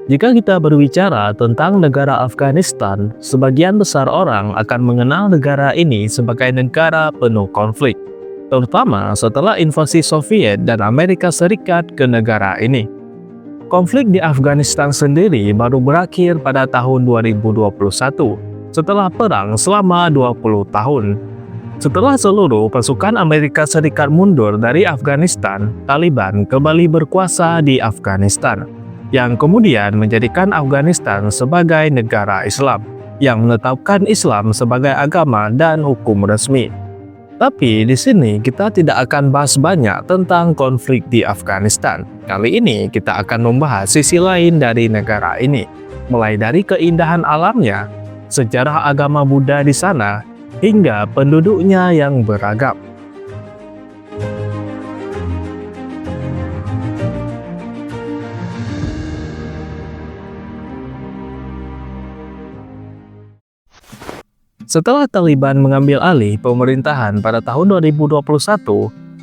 Jika kita berbicara tentang negara Afghanistan, sebagian besar orang akan mengenal negara ini sebagai negara penuh konflik, terutama setelah invasi Soviet dan Amerika Serikat ke negara ini. Konflik di Afghanistan sendiri baru berakhir pada tahun 2021, setelah perang selama 20 tahun. Setelah seluruh pasukan Amerika Serikat mundur dari Afghanistan, Taliban kembali berkuasa di Afghanistan, yang kemudian menjadikan Afghanistan sebagai negara Islam, yang menetapkan Islam sebagai agama dan hukum resmi. Tapi di sini kita tidak akan bahas banyak tentang konflik di Afghanistan. Kali ini kita akan membahas sisi lain dari negara ini, mulai dari keindahan alamnya, sejarah agama Buddha di sana, hingga penduduknya yang beragam. Setelah Taliban mengambil alih pemerintahan pada tahun 2021,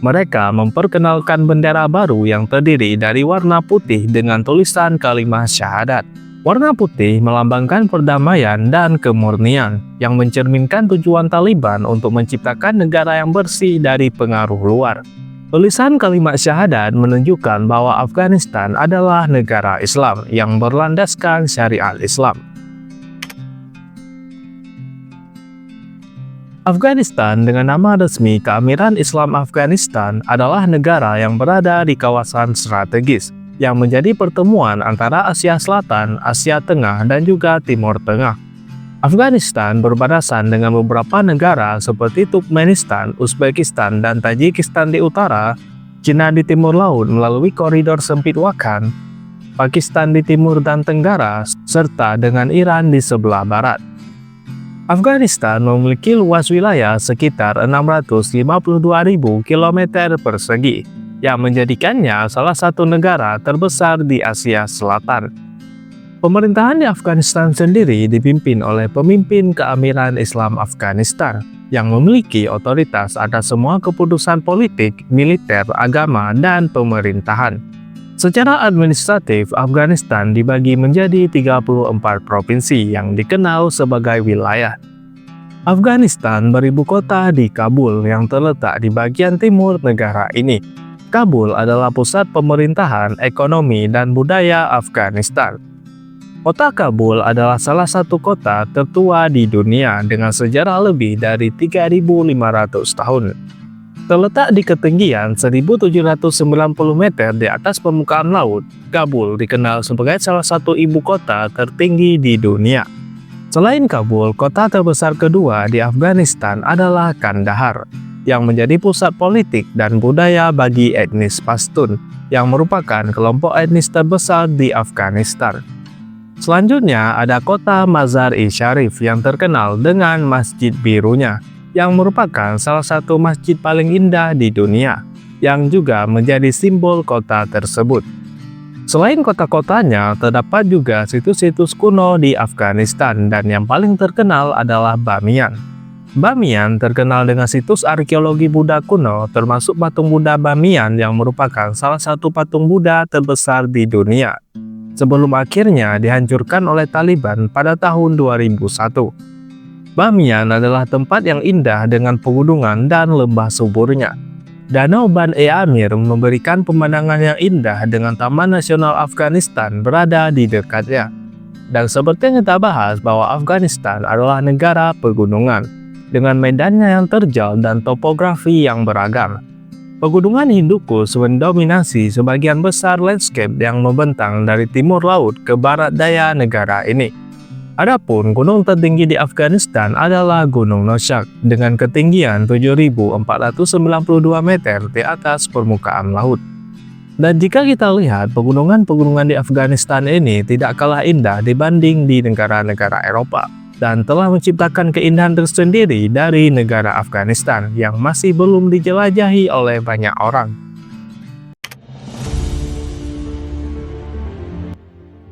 mereka memperkenalkan bendera baru yang terdiri dari warna putih dengan tulisan kalimat syahadat. Warna putih melambangkan perdamaian dan kemurnian, yang mencerminkan tujuan Taliban untuk menciptakan negara yang bersih dari pengaruh luar. Tulisan kalimat syahadat menunjukkan bahwa Afghanistan adalah negara Islam yang berlandaskan syariat Islam. Afghanistan dengan nama resmi Keamiran Islam Afghanistan adalah negara yang berada di kawasan strategis yang menjadi pertemuan antara Asia Selatan, Asia Tengah, dan juga Timur Tengah. Afghanistan berbatasan dengan beberapa negara seperti Turkmenistan, Uzbekistan, dan Tajikistan di utara, Cina di timur laut melalui koridor sempit Wakhan, Pakistan di timur dan tenggara, serta dengan Iran di sebelah barat. Afghanistan memiliki luas wilayah sekitar 652.000 km persegi, yang menjadikannya salah satu negara terbesar di Asia Selatan. Pemerintahan di Afghanistan sendiri dipimpin oleh pemimpin Keamiran Islam Afghanistan, yang memiliki otoritas atas semua keputusan politik, militer, agama, dan pemerintahan. Secara administratif, Afghanistan dibagi menjadi 34 provinsi yang dikenal sebagai wilayah. Afghanistan beribu kota di Kabul yang terletak di bagian timur negara ini. Kabul adalah pusat pemerintahan, ekonomi, dan budaya Afghanistan. Kota Kabul adalah salah satu kota tertua di dunia dengan sejarah lebih dari 3.500 tahun. Terletak di ketinggian 1.790 meter di atas permukaan laut, Kabul dikenal sebagai salah satu ibu kota tertinggi di dunia. Selain Kabul, kota terbesar kedua di Afghanistan adalah Kandahar, yang menjadi pusat politik dan budaya bagi etnis Pashtun, yang merupakan kelompok etnis terbesar di Afghanistan. Selanjutnya ada kota Mazar-i-Sharif yang terkenal dengan Masjid Birunya, yang merupakan salah satu masjid paling indah di dunia, yang juga menjadi simbol kota tersebut. Selain kota-kotanya, terdapat juga situs-situs kuno di Afghanistan, dan yang paling terkenal adalah Bamiyan. Bamiyan terkenal dengan situs arkeologi Buddha kuno, termasuk patung Buddha Bamiyan yang merupakan salah satu patung Buddha terbesar di dunia, sebelum akhirnya dihancurkan oleh Taliban pada tahun 2001. Bamiyan adalah tempat yang indah dengan pegunungan dan lembah suburnya. Danau Ban-e-Amir memberikan pemandangan yang indah dengan Taman Nasional Afghanistan berada di dekatnya. Dan seperti yang kita bahas bahwa Afghanistan adalah negara pegunungan, dengan medannya yang terjal dan topografi yang beragam. Pegunungan Hindukush mendominasi sebagian besar landscape yang membentang dari timur laut ke barat daya negara ini. Adapun gunung tertinggi di Afghanistan adalah Gunung Noshak dengan ketinggian 7.492 meter di atas permukaan laut. Dan jika kita lihat, pegunungan-pegunungan di Afghanistan ini tidak kalah indah dibanding di negara-negara Eropa, dan telah menciptakan keindahan tersendiri dari negara Afghanistan yang masih belum dijelajahi oleh banyak orang.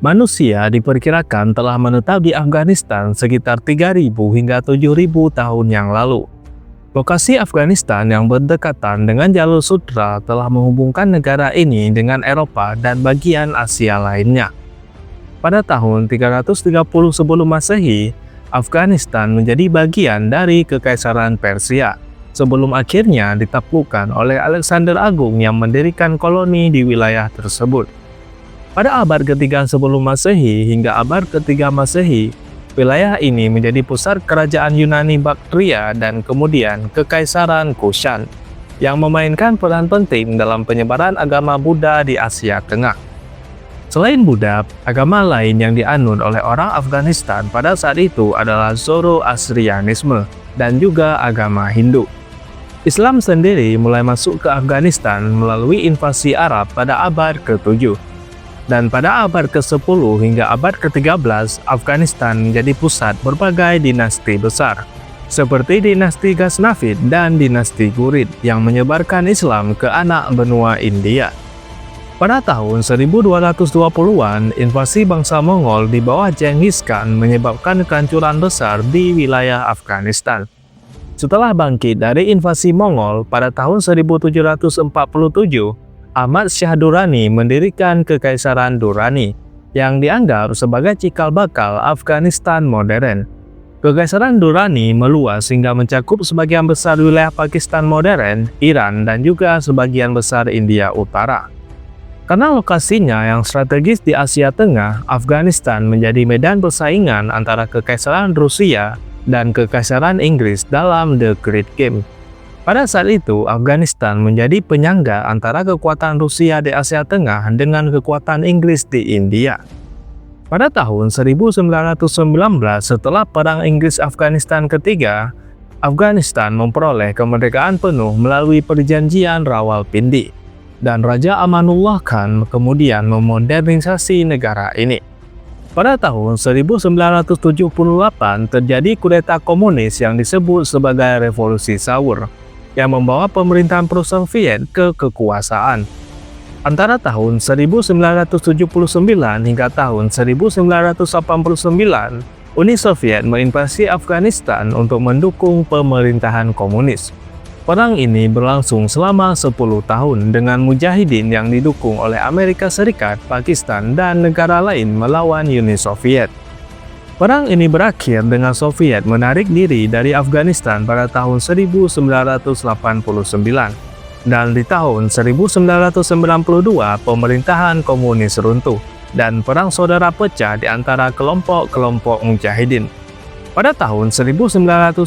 Manusia diperkirakan telah menetap di Afghanistan sekitar 3.000 hingga 7.000 tahun yang lalu. Lokasi Afghanistan yang berdekatan dengan jalur sutra telah menghubungkan negara ini dengan Eropa dan bagian Asia lainnya. Pada tahun 330 sebelum Masehi, Afghanistan menjadi bagian dari Kekaisaran Persia, sebelum akhirnya ditaklukkan oleh Alexander Agung yang mendirikan koloni di wilayah tersebut. Pada abad ketiga sebelum Masehi hingga abad ketiga Masehi, wilayah ini menjadi pusat kerajaan Yunani Baktria dan kemudian Kekaisaran Kushan, yang memainkan peran penting dalam penyebaran agama Buddha di Asia Tengah. Selain Buddha, agama lain yang dianut oleh orang Afghanistan pada saat itu adalah Zoroastrianisme dan juga agama Hindu. Islam sendiri mulai masuk ke Afghanistan melalui invasi Arab pada abad ke-7. Dan pada abad ke-10 hingga abad ke-13, Afghanistan menjadi pusat berbagai dinasti besar, seperti dinasti Ghaznavid dan dinasti Ghurid yang menyebarkan Islam ke anak benua India. Pada tahun 1220-an, invasi bangsa Mongol di bawah Genghis Khan menyebabkan kehancuran besar di wilayah Afghanistan. Setelah bangkit dari invasi Mongol pada tahun 1747, Ahmad Shah Durrani mendirikan Kekaisaran Durrani, yang dianggap sebagai cikal bakal Afghanistan modern. Kekaisaran Durrani meluas hingga mencakup sebagian besar wilayah Pakistan modern, Iran, dan juga sebagian besar India Utara. Karena lokasinya yang strategis di Asia Tengah, Afghanistan menjadi medan persaingan antara Kekaisaran Rusia dan Kekaisaran Inggris dalam The Great Game. Pada saat itu, Afghanistan menjadi penyangga antara kekuatan Rusia di Asia Tengah dengan kekuatan Inggris di India. Pada tahun 1919, setelah Perang Inggris-Afghanistan ketiga, Afghanistan memperoleh kemerdekaan penuh melalui Perjanjian Rawalpindi, dan Raja Amanullah Khan kemudian memodernisasi negara ini. Pada tahun 1978 terjadi kudeta komunis yang disebut sebagai Revolusi Saur, yang membawa pemerintahan pro-Soviet ke kekuasaan. Antara tahun 1979 hingga tahun 1989, Uni Soviet menginvasi Afghanistan untuk mendukung pemerintahan komunis. Perang ini berlangsung selama 10 tahun dengan mujahidin yang didukung oleh Amerika Serikat, Pakistan, dan negara lain melawan Uni Soviet. Perang ini berakhir dengan Soviet menarik diri dari Afghanistan pada tahun 1989, dan di tahun 1992 pemerintahan komunis runtuh, dan perang saudara pecah di antara kelompok-kelompok mujahidin. Pada tahun 1996,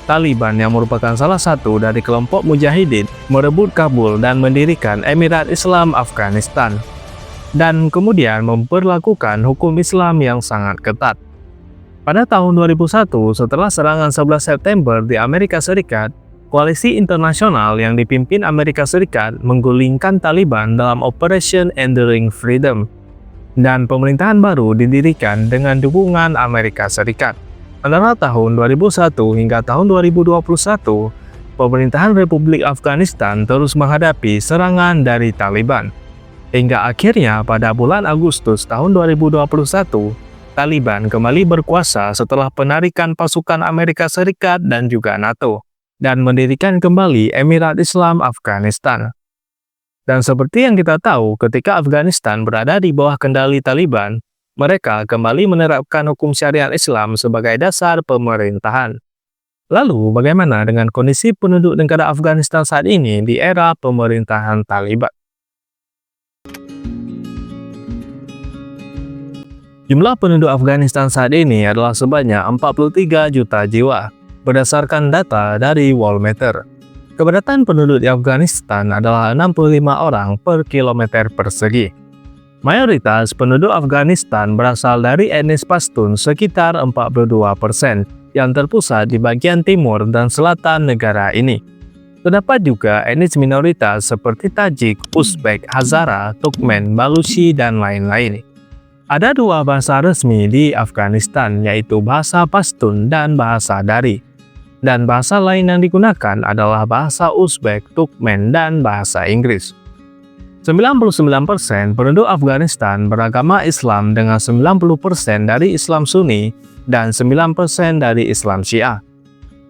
Taliban yang merupakan salah satu dari kelompok mujahidin merebut Kabul dan mendirikan Emirat Islam Afghanistan, dan kemudian memperlakukan hukum Islam yang sangat ketat. Pada tahun 2001, setelah serangan 11 September di Amerika Serikat, koalisi internasional yang dipimpin Amerika Serikat menggulingkan Taliban dalam Operation Enduring Freedom, dan pemerintahan baru didirikan dengan dukungan Amerika Serikat. Antara tahun 2001 hingga tahun 2021, pemerintahan Republik Afghanistan terus menghadapi serangan dari Taliban. Hingga akhirnya pada bulan Agustus tahun 2021, Taliban kembali berkuasa setelah penarikan pasukan Amerika Serikat dan juga NATO, dan mendirikan kembali Emirat Islam Afghanistan. Dan seperti yang kita tahu, ketika Afghanistan berada di bawah kendali Taliban, mereka kembali menerapkan hukum syariat Islam sebagai dasar pemerintahan. Lalu, bagaimana dengan kondisi penduduk negara Afghanistan saat ini di era pemerintahan Taliban? Jumlah penduduk Afghanistan saat ini adalah sebanyak 43 juta jiwa, berdasarkan data dari Worldmeter. Kepadatan penduduk di Afghanistan adalah 65 orang per kilometer persegi. Mayoritas penduduk Afghanistan berasal dari etnis Pashtun sekitar 42%, yang terpusat di bagian timur dan selatan negara ini. Terdapat juga etnis minoritas seperti Tajik, Uzbek, Hazara, Turkmen, Baluchi, dan lain-lain. Ada dua bahasa resmi di Afghanistan, yaitu bahasa Pashtun dan bahasa Dari. Dan bahasa lain yang digunakan adalah bahasa Uzbek, Turkmen, dan bahasa Inggris. 99% penduduk Afghanistan beragama Islam dengan 90% dari Islam Sunni dan 9% dari Islam Syiah.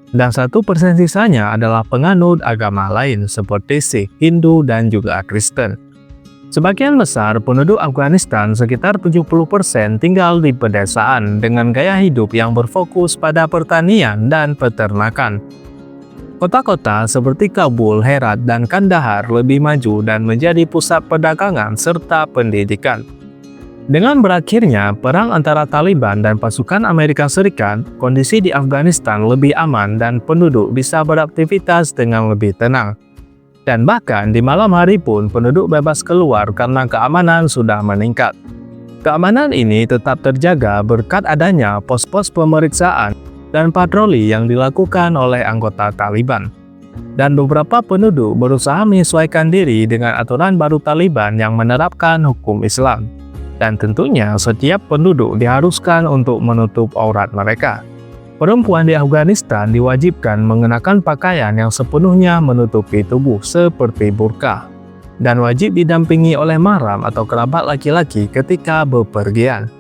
Dan 1% sisanya adalah penganut agama lain seperti Sikh, Hindu, dan juga Kristen. Sebagian besar penduduk Afghanistan, sekitar 70%, tinggal di pedesaan dengan gaya hidup yang berfokus pada pertanian dan peternakan. Kota-kota seperti Kabul, Herat, dan Kandahar lebih maju dan menjadi pusat perdagangan serta pendidikan. Dengan berakhirnya perang antara Taliban dan pasukan Amerika Serikat, kondisi di Afghanistan lebih aman dan penduduk bisa beraktivitas dengan lebih tenang. Dan bahkan di malam hari pun penduduk bebas keluar karena keamanan sudah meningkat. Keamanan ini tetap terjaga berkat adanya pos-pos pemeriksaan dan patroli yang dilakukan oleh anggota Taliban. Dan beberapa penduduk berusaha menyesuaikan diri dengan aturan baru Taliban yang menerapkan hukum Islam. Dan tentunya setiap penduduk diharuskan untuk menutup aurat mereka. Perempuan di Afghanistan diwajibkan mengenakan pakaian yang sepenuhnya menutupi tubuh seperti burqa, dan wajib didampingi oleh mahram atau kerabat laki-laki ketika bepergian.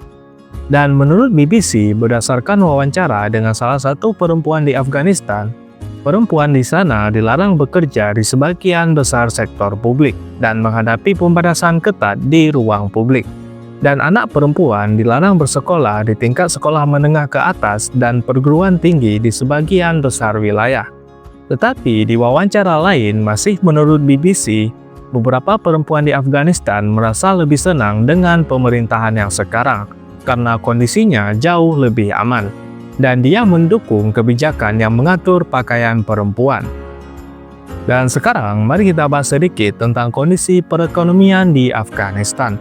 Dan menurut BBC, berdasarkan wawancara dengan salah satu perempuan di Afghanistan, perempuan di sana dilarang bekerja di sebagian besar sektor publik dan menghadapi pembatasan ketat di ruang publik. Dan anak perempuan dilarang bersekolah di tingkat sekolah menengah ke atas dan perguruan tinggi di sebagian besar wilayah. Tetapi di wawancara lain, masih menurut BBC, beberapa perempuan di Afghanistan merasa lebih senang dengan pemerintahan yang sekarang karena kondisinya jauh lebih aman. Dan dia mendukung kebijakan yang mengatur pakaian perempuan. Dan sekarang mari kita bahas sedikit tentang kondisi perekonomian di Afghanistan.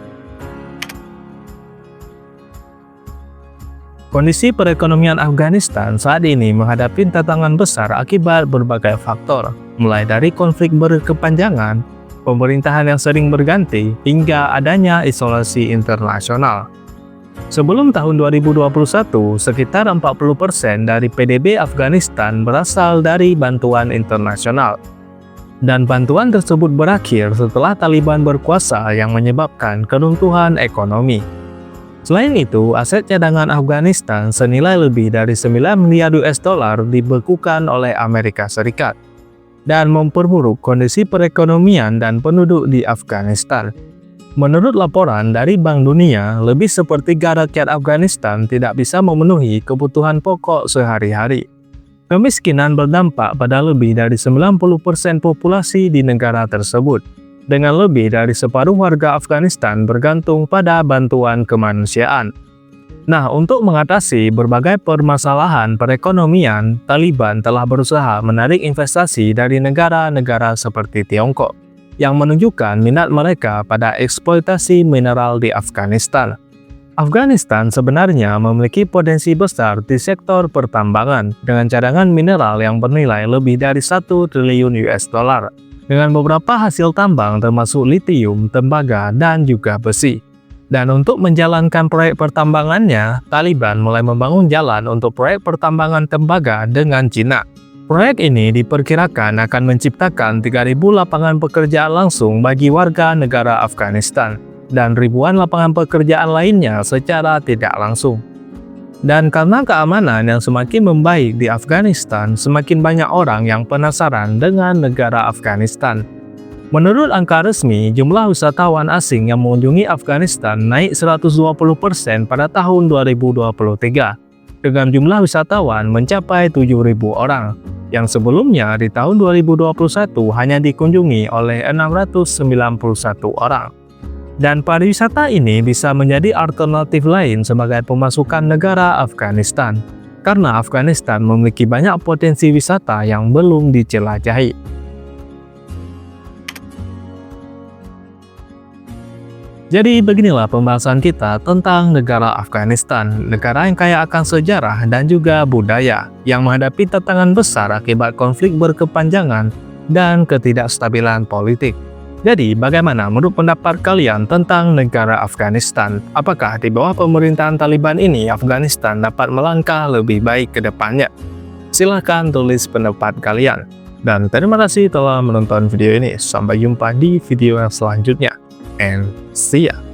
Kondisi perekonomian Afghanistan saat ini menghadapi tantangan besar akibat berbagai faktor, mulai dari konflik berkepanjangan, pemerintahan yang sering berganti, hingga adanya isolasi internasional. Sebelum tahun 2021, sekitar 40% dari PDB Afghanistan berasal dari bantuan internasional. Dan bantuan tersebut berakhir setelah Taliban berkuasa yang menyebabkan keruntuhan ekonomi. Selain itu, aset cadangan Afghanistan senilai lebih dari 9 miliar US dollar dibekukan oleh Amerika Serikat dan memperburuk kondisi perekonomian dan penduduk di Afghanistan. Menurut laporan dari Bank Dunia, lebih sepertiga rakyat Afghanistan tidak bisa memenuhi kebutuhan pokok sehari-hari. Kemiskinan berdampak pada lebih dari 90% populasi di negara tersebut, dengan lebih dari separuh warga Afghanistan bergantung pada bantuan kemanusiaan. Nah, untuk mengatasi berbagai permasalahan perekonomian, Taliban telah berusaha menarik investasi dari negara-negara seperti Tiongkok, yang menunjukkan minat mereka pada eksploitasi mineral di Afghanistan. Afghanistan sebenarnya memiliki potensi besar di sektor pertambangan, dengan cadangan mineral yang bernilai lebih dari 1 triliun US dollar. Dengan beberapa hasil tambang termasuk litium, tembaga, dan juga besi. Dan untuk menjalankan proyek pertambangannya, Taliban mulai membangun jalan untuk proyek pertambangan tembaga dengan Cina. Proyek ini diperkirakan akan menciptakan 3.000 lapangan pekerjaan langsung bagi warga negara Afghanistan, dan ribuan lapangan pekerjaan lainnya secara tidak langsung. Dan karena keamanan yang semakin membaik di Afghanistan, semakin banyak orang yang penasaran dengan negara Afghanistan. Menurut angka resmi, jumlah wisatawan asing yang mengunjungi Afghanistan naik 120% pada tahun 2023, dengan jumlah wisatawan mencapai 7.000 orang, yang sebelumnya di tahun 2021 hanya dikunjungi oleh 691 orang. Dan pariwisata ini bisa menjadi alternatif lain sebagai pemasukan negara Afghanistan, karena Afghanistan memiliki banyak potensi wisata yang belum dijelajahi. Jadi beginilah pembahasan kita tentang negara Afghanistan, negara yang kaya akan sejarah dan juga budaya, yang menghadapi tantangan besar akibat konflik berkepanjangan dan ketidakstabilan politik. Jadi, bagaimana menurut pendapat kalian tentang negara Afghanistan? Apakah di bawah pemerintahan Taliban ini, Afghanistan dapat melangkah lebih baik ke depannya? Silahkan tulis pendapat kalian. Dan terima kasih telah menonton video ini. Sampai jumpa di video yang selanjutnya. And see ya!